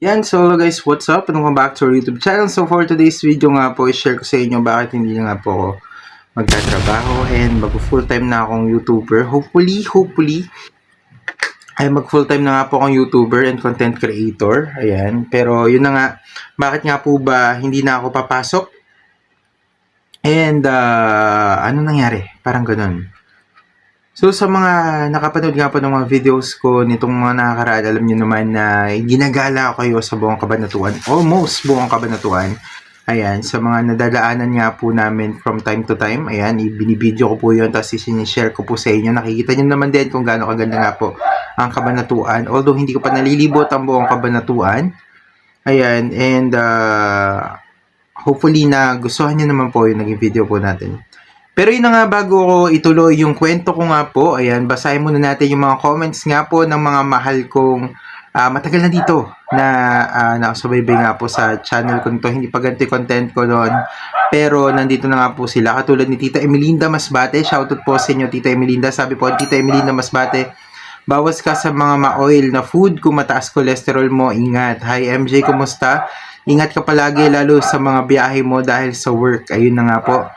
Yan, so hello guys, what's up? Welcome back to our YouTube channel. So for today's video nga po, i-share ko sa inyo bakit hindi na nga po ako magtatrabaho and mag-full time na akong YouTuber. Hopefully, ay mag full time na nga po akong YouTuber and content creator. Ayan, pero yun na nga, bakit nga po ba hindi na ako papasok? And ano nangyari? Parang ganun. So sa mga nakapanood nga po ng mga videos ko nitong mga nakakaraan, alam niyo naman na ginagala ko kayo sa buong Cabanatuan, almost buong Cabanatuan. Ayan, sa mga nadadaanan nga po namin from time to time, ayan, ibinibideo ko po yun, tapos sinishare ko po sa inyo. Nakikita niyo naman din kung gaano kaganda nga po ang Cabanatuan. Although hindi ko pa nalilibot ang buong Cabanatuan. Ayan, and hopefully na gustuhan niyo naman po yung naging video po natin. Pero yun na nga, bago ko ituloy yung kwento ko nga po, ayan, basahin muna natin yung mga comments nga po ng mga mahal kong matagal na dito na nakasubaybay nga po sa channel ko nito. Hindi pa ganito content ko doon, pero nandito na nga po sila. Katulad ni Tita Emelinda Masbate, shoutout po sa inyo Tita Emelinda. Sabi po, Tita Emelinda Masbate, bawas ka sa mga ma-oil na food kung mataas cholesterol mo, ingat. Hi MJ, kumusta? Ingat ka palagi lalo sa mga biyahe mo dahil sa work. Ayun na nga po.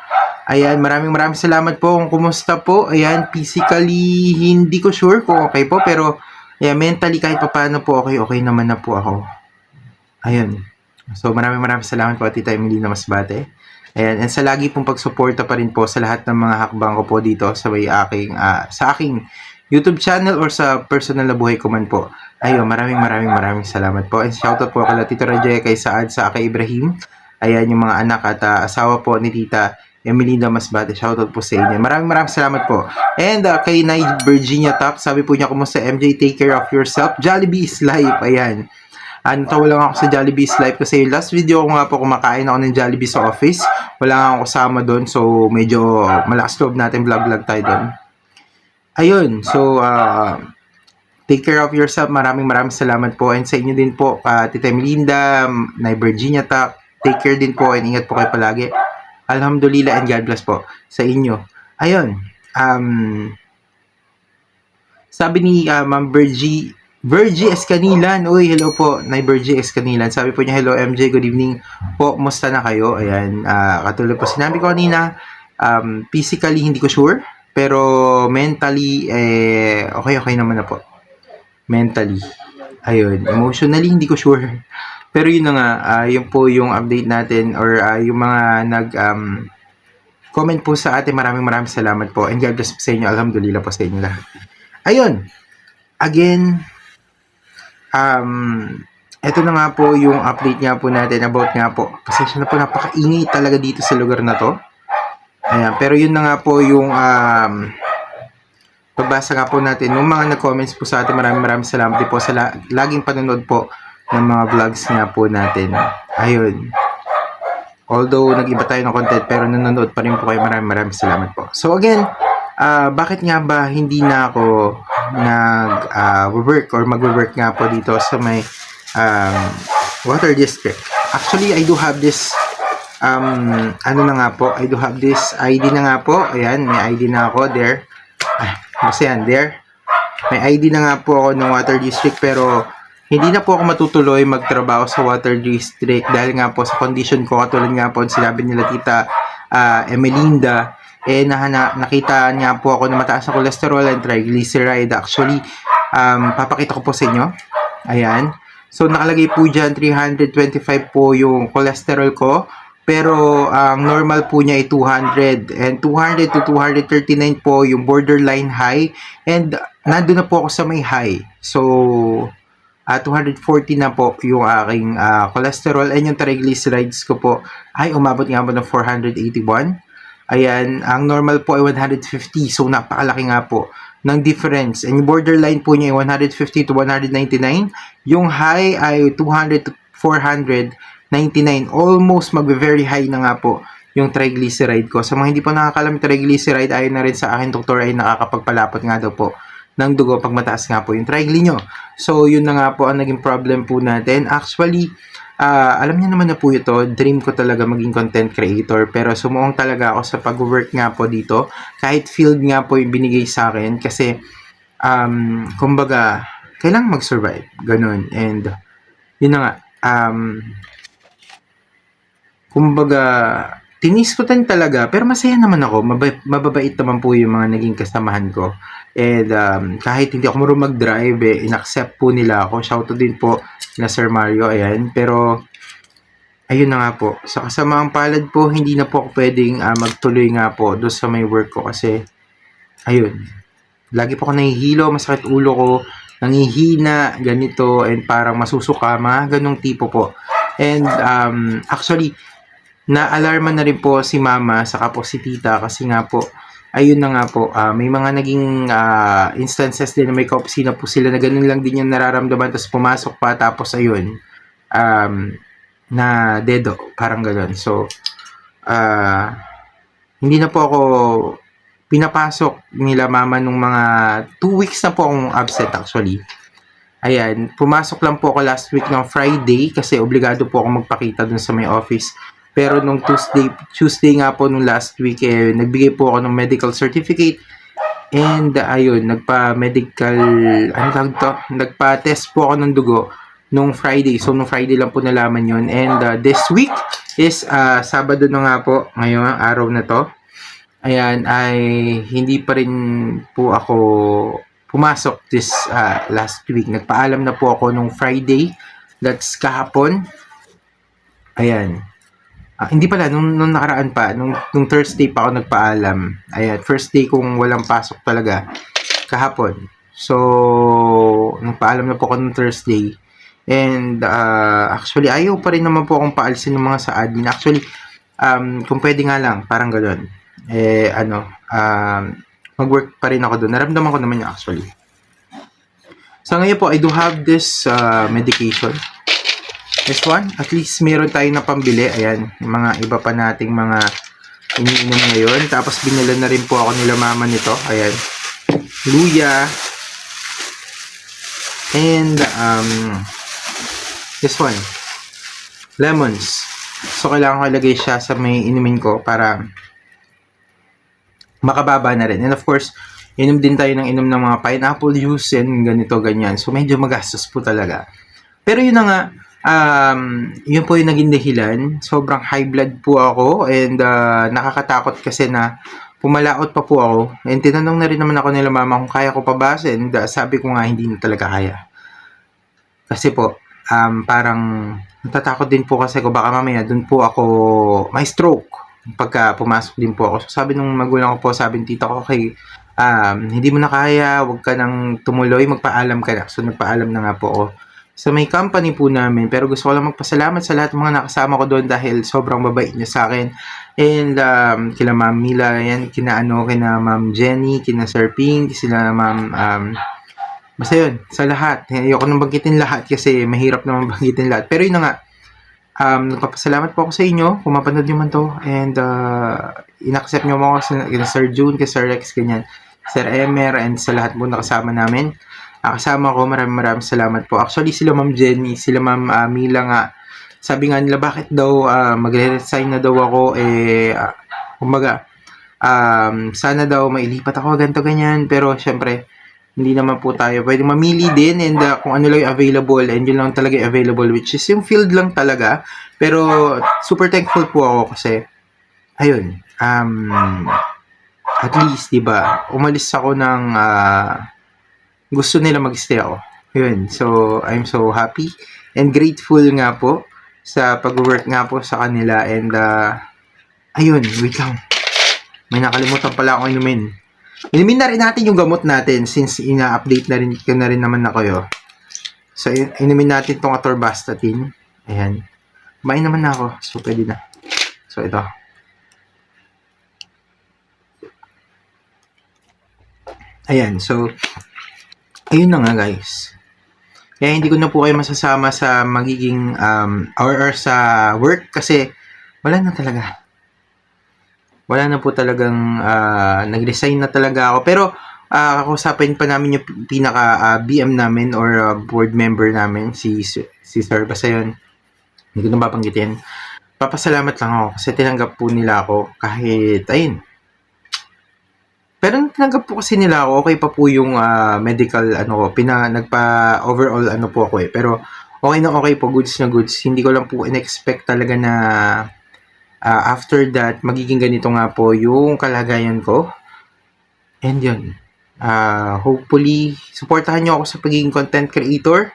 Ayan, maraming salamat po kung kumusta po. Ayan, physically, hindi ko sure kung okay po. Pero, ayan, mentally, kahit pa paano po, okay naman na po ako. Ayun. So, maraming salamat po, Tita Emelinda Masbate. Ayan, and sa lagi pong pagsuporta pa rin po sa lahat ng mga hakbang ko po dito sa aking YouTube channel or sa personal na buhay ko man po. Ayun, maraming salamat po. And shoutout po kay Tito Rajay, kay Saad, sa kay Ibrahim. Ayan, yung mga anak at asawa po ni Tita Emelinda Masbate, shoutout po sa inyo. Maraming salamat po. And kay Nay Virginia Talk, sabi po niya, kumusta MJ, take care of yourself. Jollibee is life. Ayan. Natawa lang ako sa Jollibee is life kasi last video ko nga po kumakain ako ng Jollibee sa office. Wala nga ako kasama doon, so medyo malakas loob natin vlog tayo doon. Ayun, so take care of yourself. Maraming salamat po. And sa inyo din po, Tita Emelinda, Nay Virginia Talk, take care din po and ingat po kayo palagi. Alhamdulillah and God bless po sa inyo. Ayun. Sabi ni Ma'am Virgie Escanilan. Uy, hello po. Nay Virgie Escanilan. Sabi po niya, hello MJ, good evening po. Musta na kayo? Ayan. Katulad po sinabi ko kanina, physically hindi ko sure. Pero mentally, okay naman na po. Mentally. Ayun. Emotionally, hindi ko sure. Pero yun na nga, yun po yung update natin or yung mga comment po sa atin. Maraming salamat po. And God bless po sa inyo. Alhamdulillah po sa inyo lahat. Ayun. Again, eto na nga po yung update nga po natin about nga po. Pasensya na po, napakaingay talaga dito sa lugar na to. Ayan. Pero yun na nga po yung pagbasa nga po natin. Yung mga nag-comments po sa atin, maraming salamat din po sa laging panonood po ng mga vlogs nga po natin. Ayun. Although nag-iba tayo ng content pero nanonood pa rin po kayo. Maraming salamat po. So again, bakit nga ba hindi na ako nag-work or mag-work nga po dito sa may water district? Actually, I do have this ano na nga po, I do have this ID na nga po. Ayan, may ID na ako there. Basta yan, there. May ID na nga po ako ng water district pero hindi na po ako matutuloy magtrabaho sa water district dahil nga po sa condition ko, katulad nga po sinabi nila Tita Emelinda, nakita niya po ako na mataas na cholesterol and triglyceride. Actually, papakita ko po sa inyo. Ayan. So, nakalagay po dyan, 325 po yung cholesterol ko. Pero, ang normal po niya ay 200. And 200 to 239 po yung borderline high. And, nandun na po ako sa may high. So, 240 na po yung aking cholesterol and yung triglycerides ko po ay umabot nga po ng 481. Ayan, ang normal po ay 150. So, napakalaki nga po ng difference. And yung borderline po niya ay 150 to 199. Yung high ay 200 to 499. Almost magbe-very high na nga po yung triglyceride ko. Sa mga hindi po nakakalam, triglyceride ayon na rin sa aking doktor ay nakakapagpalapot nga daw po ng dugo pag mataas nga po yung trigly nyo. So, yun na nga po ang naging problem po natin. Actually, alam niyo naman na po ito, dream ko talaga maging content creator. Pero sumuong talaga ako sa pag-work nga po dito. Kahit field nga po yung binigay sa akin. Kasi, kumbaga, kailangan mag-survive. Ganun. And, yun na nga, kumbaga, tinis ko din talaga, pero masaya naman ako. Mababait naman po yung mga naging kasamahan ko. And kahit hindi ako marunong mag-drive, in-accept po nila ako. Shoutout din po na Sir Mario, ayan. Pero, ayun na nga po. Sa kasamaang palad po, hindi na po ako pwedeng magtuloy nga po doon sa may work ko kasi, ayun, lagi po ako nahihilo, masakit ulo ko, nangihina, ganito, and parang masusuka, mga ganong tipo po. And actually, na-alarma na rin po si mama saka po si tita kasi nga po, ayun na nga po, may mga naging instances din na may kaopisina po sila na ganun lang din yung nararamdaman tapos pumasok pa tapos ayun, na dedo, parang ganun. So, hindi na po ako pinapasok nila mama nung mga 2 weeks na po akong absent actually. Ayan, pumasok lang po ako last week ng Friday kasi obligado po ako magpakita dun sa may office. Pero nung Tuesday nga po nung last week, nagbigay po ako ng medical certificate and ayun, nagpa-medical, ano tawag to? Nagpa-test po ako ng dugo nung Friday. So, nung Friday lang po nalaman yun. And this week is Sabado na nga po, ngayon, araw na to. Ayan, ay hindi pa rin po ako pumasok this last week. Nagpaalam na po ako nung Friday. That's kahapon. Ayan. Hindi pala, nung nakaraan pa, nung Thursday pa ako nagpaalam. Ayan, first day kong walang pasok talaga, kahapon. So, nagpaalam na po ako nung Thursday. And, actually, ayaw pa rin naman po akong paalisin ng mga sa admin. Actually, kung pwede nga lang, parang gano'n. Mag-work pa rin ako doon. Naramdaman ko naman yung actually. So, ngayon po, I do have this medication. This one, at least meron tayong na pambili. Ayan, yung mga iba pa nating mga iniinom ngayon. Tapos binila na rin po ako nila mama nito. Ayan, luya. And this one, lemons. So kailangan ko ilagay siya sa may inumin ko para makababa na rin. And of course, inom din tayo ng inom ng mga pineapple juice and ganito, ganyan. So medyo magastos po talaga. Pero yun na nga, yun po yung naging dahilan. Sobrang high blood po ako and nakakatakot kasi na pumalaot pa po ako. And tinanong na rin naman ako nila mama kung kaya ko pa ba. And sabi ko nga hindi na talaga kaya. Kasi po, parang natatakot din po kasi ko baka mamaya dun po ako may stroke pagka pumasok din po ako. So sabi nung magulang ko po, sabi ng tita ko, okay, hindi mo na kaya, wag ka nang tumuloy, magpaalam ka na. So nagpaalam na nga po ako sa may company po namin. Pero gusto ko lang magpasalamat sa lahat ng mga nakasama ko doon dahil sobrang babait niya sa akin. And kina Ma'am Mila, yan, kina Ma'am Jenny, kina Sir Pink, sila Ma'am, basta yun, sa lahat. Ayoko nang banggitin lahat kasi mahirap naman banggitin lahat. Pero yun na nga, nagpapasalamat po ako sa inyo kung mapanood nyo man to. And in-accept nyo mo ako kina Sir June, kina Sir Rex, ganyan, Sir Emer, and sa lahat po nakasama namin. Kasama ko, maraming salamat po. Actually, sila Ma'am Jenny, sila Ma'am Mila nga, sabi nga nila, bakit daw magre-resign na daw ako, kumbaga, sana daw mailipat ako, ganito, ganyan. Pero, syempre, hindi naman po tayo pwede mamili din and kung ano lang yung available and yun lang talaga yung available, which is yung field lang talaga. Pero, super thankful po ako kasi, ayun, at least, diba, umalis ako ng, gusto nila mag-stay ako. Yun. So, I'm so happy and grateful nga po sa pag-work nga po sa kanila. And, ayun, wait lang. May nakalimutan pala akong inumin. Inumin na rin natin yung gamot natin since ina-update na rin, na rin naman ako yun. So, inumin natin tong atorvastatin. Ayan. Kumain naman na ako. So, pwede na. So, ito. Ayan. So, ayun na nga guys. Kaya hindi ko na po kayo masasama sa magiging or sa work kasi wala na talaga. Wala na po talagang nag-resign na talaga ako. Pero kakusapin pa namin yung pinaka BM namin or board member namin, si Sir. Basta yun. Hindi ko na papanggitin. Papasalamat lang ako kasi tinanggap po nila ako kahit ayun. Pero tinanggap po kasi nila ako, okay pa po yung medical, nagpa-overall po ako eh. Pero okay na okay po, goods na goods. Hindi ko lang po in-expect talaga na after that, magiging ganito nga po yung kalagayan ko. And yun, hopefully, supportahan nyo ako sa pagiging content creator.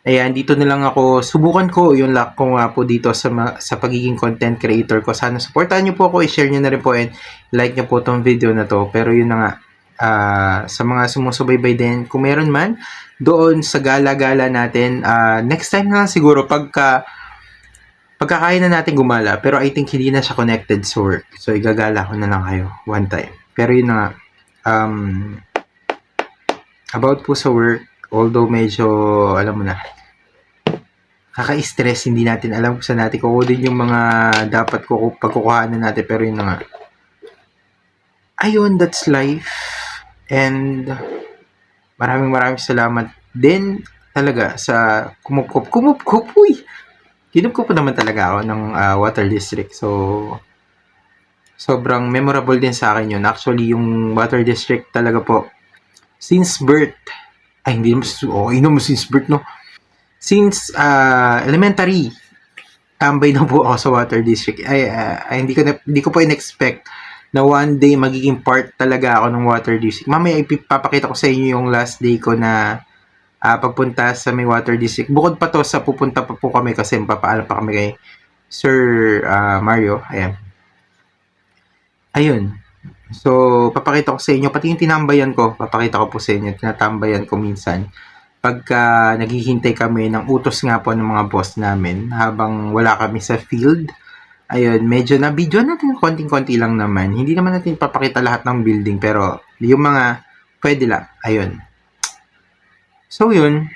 Ayan, dito na lang ako, subukan ko yung luck ko nga po dito sa pagiging content creator ko. Sana supportahan nyo po ako, i-share nyo na rin po and like nyo po tong video na to. Pero yun na nga, sa mga sumusubaybay din, kung meron man, doon sa gala-gala natin, next time na lang siguro pagkakaya na natin gumala, pero I think hindi na siya connected sa work. So, igagala ko na lang kayo one time. Pero yun na nga, about po sa work, although medyo, alam mo na, kaka-stress, hindi natin alam kung saan natin kukunin yung mga dapat pagkukuhanan natin, pero yun na nga. Ayun, that's life. And maraming salamat din talaga sa kumupkup, uy! Kinupkup po naman talaga ako ng water district. So, sobrang memorable din sa akin yun. Actually, yung water district talaga po, since birth, ay hindi naman since birth, no? Since elementary, tambay na po ako sa water district. Hindi ko po in-expect na one day magiging part talaga ako ng water district. Mamaya ipapakita ko sa inyo yung last day ko na pagpunta sa may water district. Bukod pa to sa pupunta pa po kami kasi papaalam pa kami kay Sir Mario. Ayun. So, papakita ko sa inyo, pati yung tinambayan ko, papakita ko po sa inyo, tinatambayan ko minsan. Pagka naghihintay kami ng utos nga po ng mga boss namin habang wala kami sa field. Ayun, medyo na-video natin konting-konti lang naman. Hindi naman natin papakita lahat ng building pero yung mga pwede lang. Ayun. So, yun.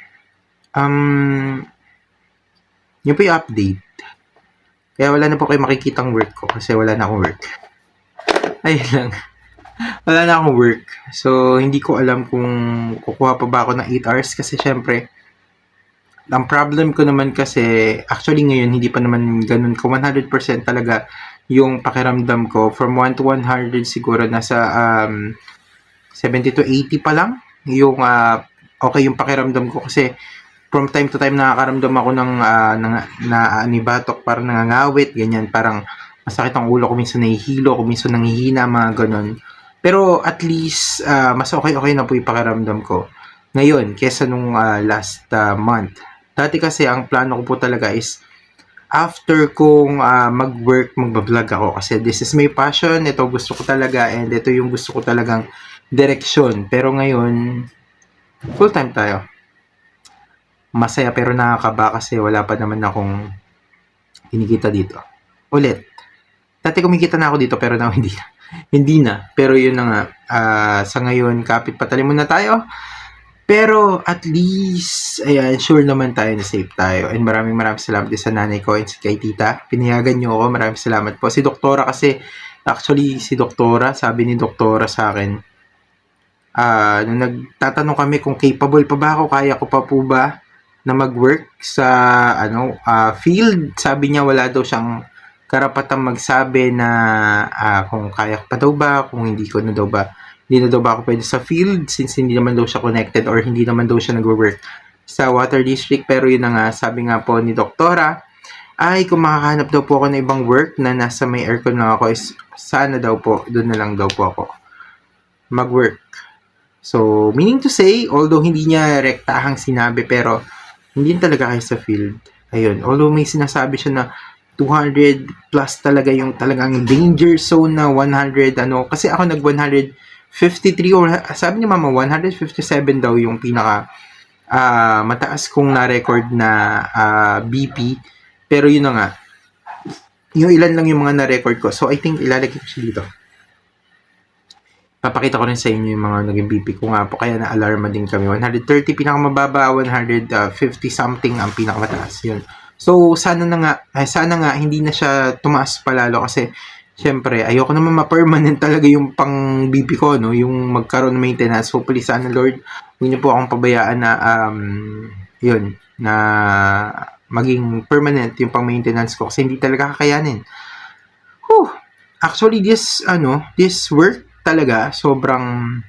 Yun po yung update. Kaya wala na po kayo makikitang work ko kasi wala na akong work. Ayun lang. Wala na akong work. So, hindi ko alam kung kukuha pa ba ako ng 8 hours kasi syempre, ang problem ko naman kasi, actually ngayon, hindi pa naman ganun ko 100% talaga yung pakiramdam ko. From 1 to 100 siguro, nasa 70 to 80 pa lang yung okay yung pakiramdam ko kasi from time to time nakakaramdam ako ng anibatok, parang nangangawit, ganyan, parang masakit ang ulo ko, minsan nahihilo, kung minsan nanghihina, mga ganon. Pero at least, mas okay na po yung pakiramdam ko ngayon kesa nung last month. Dati kasi ang plano ko po talaga is after kong mag-work, mag-vlog ako kasi this is my passion, ito gusto ko talaga and ito yung gusto ko talagang direksyon. Pero ngayon, full time tayo. Masaya pero nakakaba kasi wala pa naman akong kinikita dito. Ulit. Dati kumikita na ako dito pero now hindi na. Hindi na. Pero yun na nga. Sa ngayon, kapit patalim muna tayo. Pero at least, ayan, sure naman tayo na safe tayo. And maraming salamat din sa nanay ko and kay tita. Pinayagan nyo ako. Maraming salamat po. Si Doktora kasi, actually, si Doktora, sabi ni Doktora sa akin, nung nagtatanong kami kung capable pa ba ako, kaya ko pa po ba na mag-work sa field. Sabi niya wala daw siyang karapatang magsabi na kung kaya pa daw ba, kung hindi na daw ba ako pwede sa field since hindi naman daw siya connected or hindi naman daw siya nag-work sa water district. Pero yun na nga, sabi nga po ni Doktora, ay kung makakahanap daw po ako ng ibang work na nasa may aircon lang ako, is sana daw po, doon na lang daw po ako mag-work. So, meaning to say, although hindi niya rektahang sinabi, pero hindi talaga kayo sa field. Ayun, although may sinasabi siya na 200 plus talaga yung talagang danger zone na 100 kasi ako nag 153 or sabi ni mama 157 daw yung pinaka mataas kong na-record na BP. Pero yun na nga, yung ilan lang yung mga na-record ko. So I think ilalagay ko siya dito. Papakita ko rin sa inyo yung mga naging BP ko nga po, kaya na-alarma din kami. 130 pinakamababa, 150 something ang pinakamataas. Yun. So, sana nga hindi na siya tumaas palalo kasi syempre, ayoko naman ma-permanent talaga yung pang BP ko, no? Yung magkaroon ng maintenance. Hopefully, sana Lord, huwag niyo po akong pabayaan na yun, na maging permanent yung pang maintenance ko kasi hindi talaga kakayanin. Whew! Actually, this work talaga, sobrang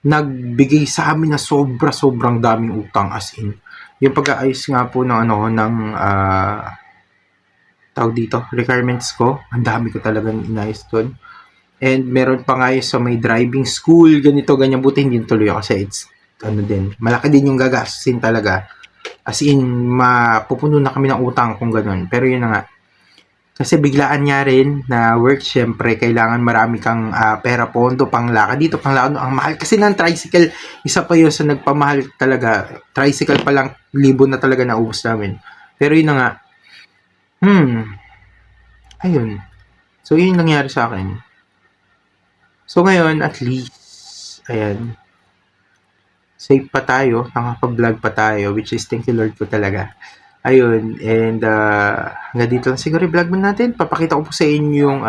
nagbigay sa amin na sobrang daming utang, as in. Yung pag-aayos nga po ng tawag dito, requirements ko, ang dami ko talagang inayos doon. And meron pa nga yung sa may driving school, ganito, ganyan. Buti hindi tuloy ako kasi it's, malaki din yung gagastusin talaga. As in, mapupuno na kami ng utang kung ganun. Pero yun na nga. Kasi biglaan nga rin na work, syempre, kailangan marami kang pera, pondo, panglakad. Dito, panglakad, ang mahal kasi ng tricycle. Isa pa yun sa nagpamahal talaga. Tricycle pa lang, 1,000 na talaga naubos namin. Pero yun na nga. Ayun. So, yun yung nangyari sa akin. So, ngayon, at least, ayan, safe pa tayo, nakapag-vlog pa tayo, which is thank you Lord po talaga. Ayun, and hanggang dito lang siguro i-vlog mo natin. Papakita ko po sa inyo yung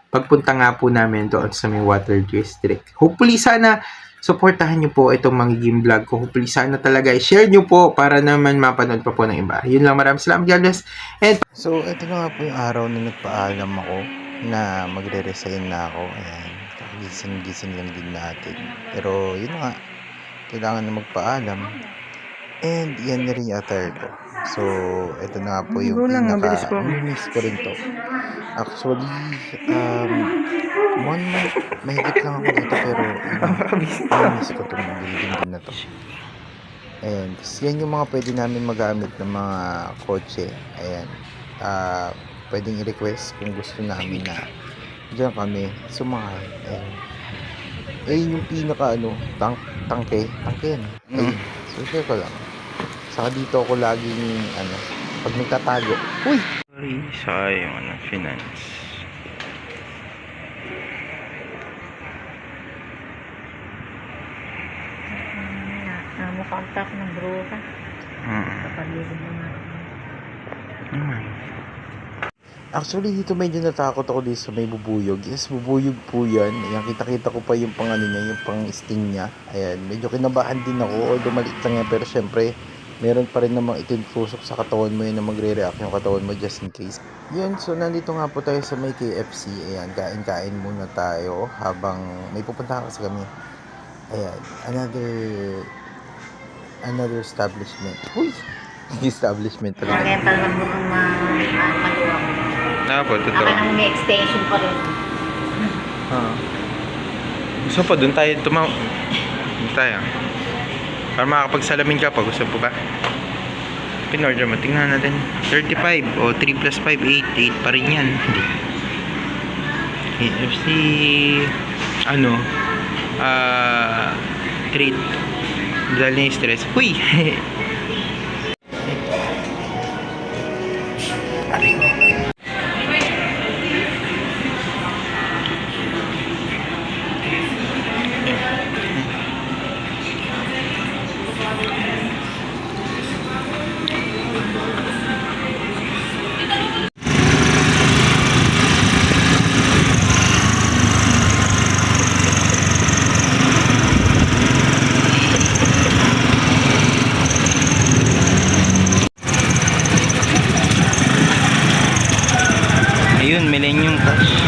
pagpunta nga po namin doon sa may water district. Hopefully sana supportahan nyo po itong magiging vlog ko. Hopefully sana talaga i-share nyo po para naman mapanood pa po ng iba. Yun lang, maraming salamat, God bless. And so, ito na nga po yung araw na nagpaalam ako na magre-resign na ako. Ayan, gising lang din natin. Pero yun nga, kailangan na magpaalam. And yan na rin yung attire ko. So, ito na nga po yung miss ko rin to. Actually, 1 month, mahigit lang ako dito, pero miss ko itong building din na to. And yan yung mga pwede namin magamit ng mga kotse. Ayan. Pwedeng i-request kung gusto namin na diyan kami sumakay. Ayun yung pinaka tangke yan. Ayun. So, share ko lang. Saka dito ako laging pag nagtatago. Uy! Sorry, sayang finance. Namukontak ng bruha. Kapaligid na natin. Actually, dito medyo natakot ako dito sa may bubuyog. Yes, bubuyog po yan. Ayan, kita-kita ko pa yung niya, yung pang-sting niya. Ayan, medyo kinabahan din ako. Although maliit lang yan, pero syempre, meron pa rin namang itintusok sa katawan mo yun na magre-react yung katawan mo just in case. Yun, so nandito nga po tayo sa may KFC. Ayan, kain-kain muna tayo habang may pupuntahan kasi kami. Ayan, another establishment. Uy! Establishment talaga. Kaya talagang mukhang maluwa ko. Po, totoo. Ako nang may extension pa rin. Gusto pa, doon tayo doon tayo. Para makakapagsalamin ka pa, gusto po ba? Pinorder mo, tingnan natin. 35 o 3 plus 5, 8 pa rin yan. KFC, treat. Dahil na yung stress. Uy! Ayun, Millennium Cash.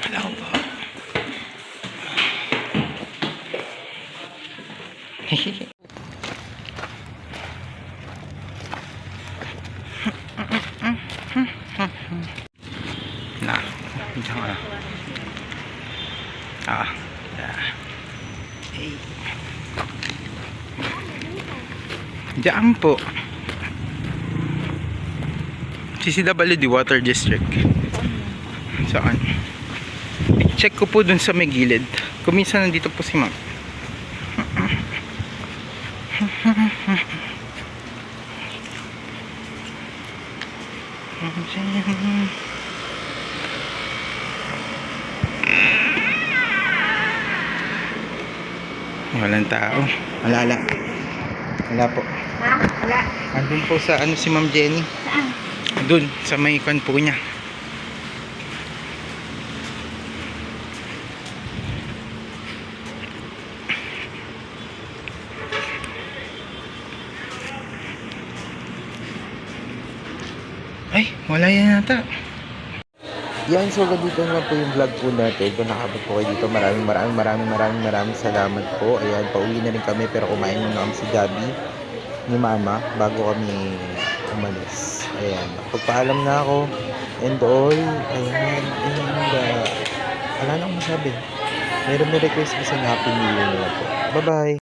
Hello po. Nah, jangan. Diyan po. CCWD Water District. Saan? Check ko po dun sa may gilid. Kung minsan nandito po si ma'am. Walang tao. Malala. Wala po. Ha? Wala. Andun po sa ano si Ma'am Jenny. Saan? Doon, sa may kwan po niya. Ay, wala yan nata. Yan, so ganito naman po yung vlog po natin. Kung nakabot po kayo dito, maraming salamat po. Ayan, pauwi na rin kami pero kumain muna kami si Gabi ni Mama bago kami umalis. Ayan, pagpaalam na ako and all. Ayan, and wala na akong masabi. Meron may request kasi ng Happy New Year na po. Bye-bye!